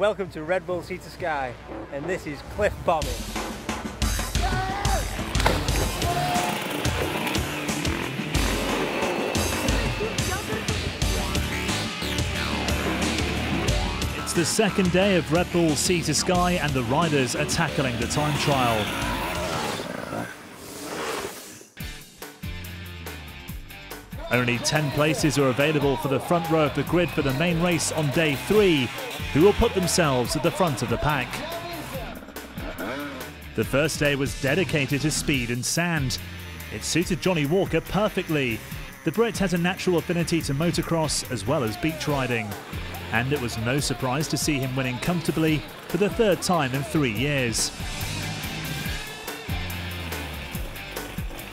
Welcome to Red Bull Sea to Sky, and this is cliff bombing. It's the second day of Red Bull Sea to Sky and the riders are tackling the time trial. Only 10 places are available for the front row of the grid for the main race on day 3, who will put themselves at the front of the pack. The first day was dedicated to speed and sand. It suited Johnny Walker perfectly. The Brit has a natural affinity to motocross as well as beach riding. And it was no surprise to see him winning comfortably for the third time in 3 years.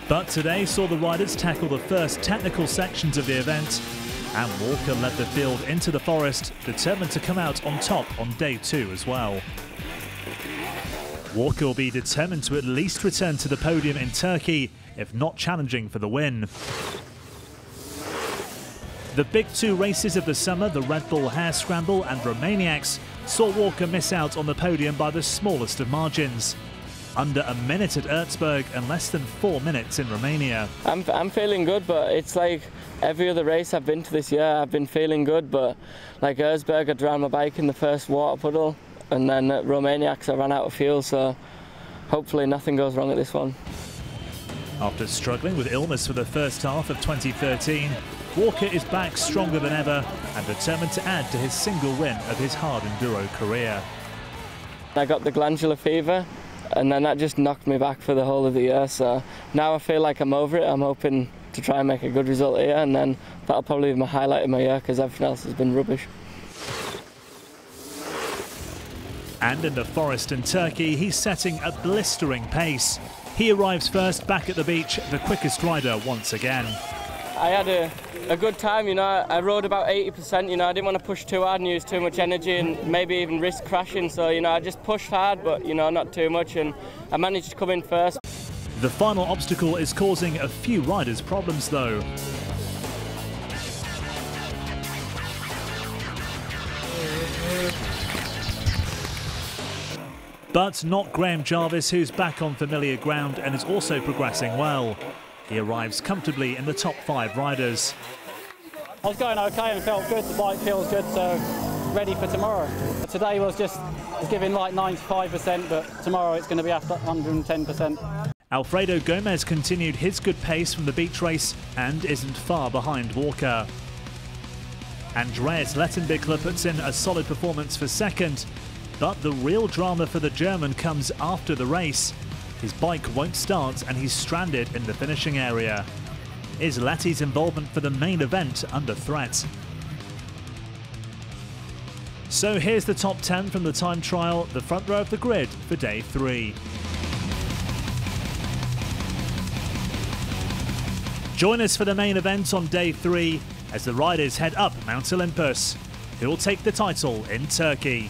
But today saw the riders tackle the first technical sections of the event, and Walker led the field into the forest, determined to come out on top on day 2 as well. Walker will be determined to at least return to the podium in Turkey, if not challenging for the win. The big 2 races of the summer, the Red Bull Hare Scramble and Romaniacs, saw Walker miss out on the podium by the smallest of margins. Under a minute at Erzberg and less than 4 minutes in Romania. I'm feeling good, but it's like every other race I've been to this year, I've been feeling good, but like Erzberg, I drowned my bike in the first water puddle, and then at Romaniacs I ran out of fuel, so hopefully nothing goes wrong at this one. After struggling with illness for the first half of 2013, Walker is back stronger than ever and determined to add to his single win of his hard enduro career. I got the glandular fever, and then that just knocked me back for the whole of the year, so now I feel like I'm over it. I'm hoping to try and make a good result here, and then that'll probably be my highlight of my year because everything else has been rubbish. And in the forest in Turkey, he's setting a blistering pace. He arrives first back at the beach, the quickest rider once again. I had a good time, you know. I rode about 80%, you know. I didn't want to push too hard and use too much energy and maybe even risk crashing, so, you know, I just pushed hard, but, you know, not too much, and I managed to come in first. The final obstacle is causing a few riders problems, though. But not Graham Jarvis, who's back on familiar ground and is also progressing well. He arrives comfortably in the top 5 riders. I was going okay and felt good, the bike feels good, so ready for tomorrow. Today was giving like 95%, but tomorrow it's going to be after 110%. Alfredo Gomez continued his good pace from the beach race and isn't far behind Walker. Andreas Lettenbichler puts in a solid performance for second, but the real drama for the German comes after the race. His bike won't start and he's stranded in the finishing area. Is Letty's involvement for the main event under threat? So here's the top 10 from the time trial, the front row of the grid for day 3. Join us for the main event on day 3 as the riders head up Mount Olympus. Who will take the title in Turkey?